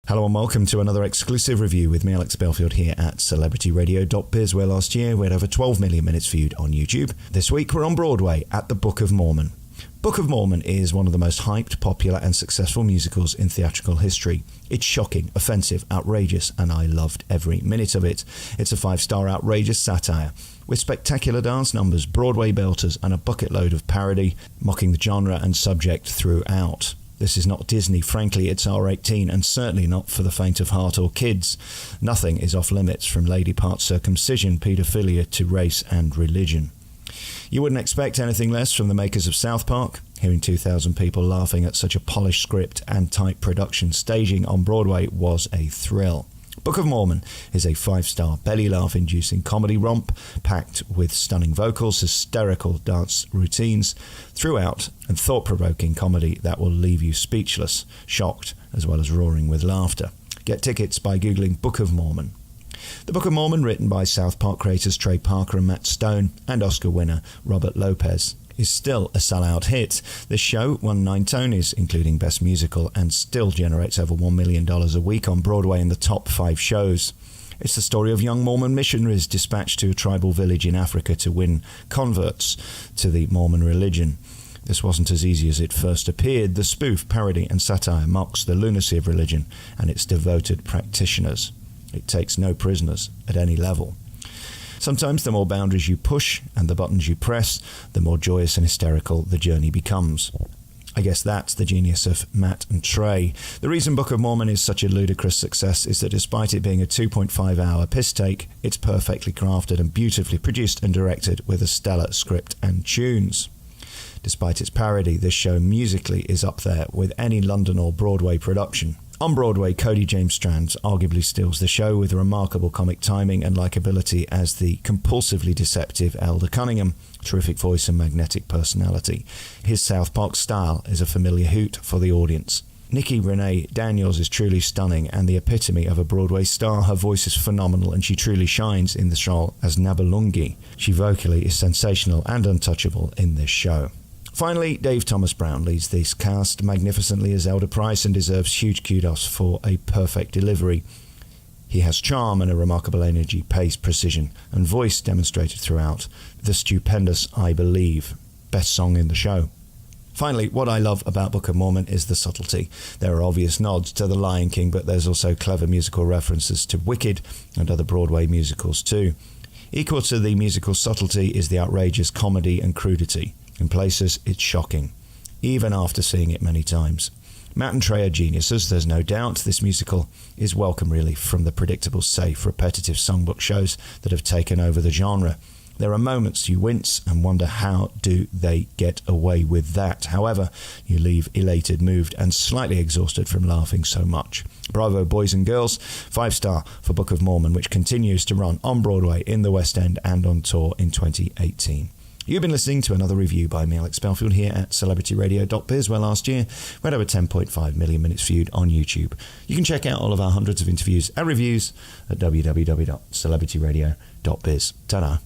Hello and welcome to another exclusive review with me, Alex Belfield, here at celebrityradio.biz, where last year we had over 12 million minutes viewed on YouTube. This week we're on Broadway at the Book of Mormon. Book of Mormon is one of the most hyped, popular and successful musicals in theatrical history. It's shocking, offensive, outrageous, and I loved every minute of it. It's a 5-star outrageous satire, with spectacular dance numbers, Broadway belters, and a bucket load of parody, mocking the genre and subject throughout. This is not Disney, frankly, it's R18 and certainly not for the faint of heart or kids. Nothing is off limits, from lady part circumcision, paedophilia to race and religion. You wouldn't expect anything less from the makers of South Park. Hearing 2,000 people laughing at such a polished script and tight production staging on Broadway was a thrill. Book of Mormon is a 5-star belly laugh-inducing comedy romp packed with stunning vocals, hysterical dance routines throughout, and thought-provoking comedy that will leave you speechless, shocked, as well as roaring with laughter. Get tickets by googling Book of Mormon. The Book of Mormon, written by South Park creators Trey Parker and Matt Stone and Oscar winner Robert Lopez, is still a sellout hit. This show won 9 Tonys, including Best Musical, and still generates over $1 million a week on Broadway in the top 5 shows. It's the story of young Mormon missionaries dispatched to a tribal village in Africa to win converts to the Mormon religion. This wasn't as easy as it first appeared. The spoof, parody and satire mocks the lunacy of religion and its devoted practitioners. It takes no prisoners at any level. Sometimes the more boundaries you push and the buttons you press, the more joyous and hysterical the journey becomes. I guess that's the genius of Matt and Trey. The reason Book of Mormon is such a ludicrous success is that despite it being a 2.5-hour piss take, it's perfectly crafted and beautifully produced and directed with a stellar script and tunes. Despite its parody, this show musically is up there with any London or Broadway production. On Broadway, Cody James Strand arguably steals the show with remarkable comic timing and likability as the compulsively deceptive Elder Cunningham, terrific voice and magnetic personality. His South Park style is a familiar hoot for the audience. Nicki Renee Daniels is truly stunning and the epitome of a Broadway star. Her voice is phenomenal and she truly shines in this role as Nabalungi. She vocally is sensational and untouchable in this show. Finally, Dave Thomas Brown leads this cast magnificently as Elder Price and deserves huge kudos for a perfect delivery. He has charm and a remarkable energy, pace, precision, and voice demonstrated throughout the stupendous I Believe, best song in the show. Finally, what I love about Book of Mormon is the subtlety. There are obvious nods to The Lion King, but there's also clever musical references to Wicked and other Broadway musicals too. Equal to the musical subtlety is the outrageous comedy and crudity. In places, it's shocking, even after seeing it many times. Matt and Trey are geniuses, there's no doubt. This musical is welcome relief from the predictable, safe, repetitive songbook shows that have taken over the genre. There are moments you wince and wonder how do they get away with that. However, you leave elated, moved and slightly exhausted from laughing so much. Bravo, boys and girls. 5-star for Book of Mormon, which continues to run on Broadway, in the West End and on tour in 2018. You've been listening to another review by me, Alex Belfield, here at celebrityradio.biz, where last year we had over 10.5 million minutes viewed on YouTube. You can check out all of our hundreds of interviews and reviews at www.celebrityradio.biz. Ta-da.